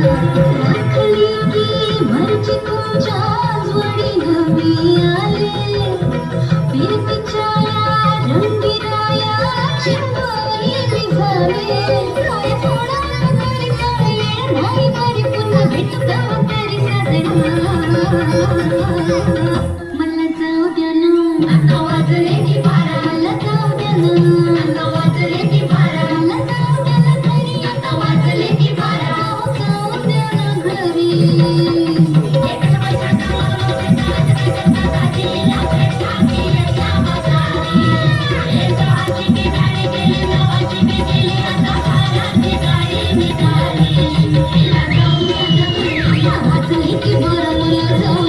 राखली की मर्जी तुमच्या जोडी नवी आले फिरतीच्या या रंगीराया चिंबोरी निघाले काय थोडा तरी काय नाही तरी पुन्हा भेटू का तरी साजना मला जाऊ द्या ना आता वाजले की बारा मला जाऊ द्या ना आता वाजले की बारा मला जाऊ द्या ना घरी आता वाजले की बारा जाऊ द्या ना घरी एकच पैशाचा वाजले की बारा मला जाऊ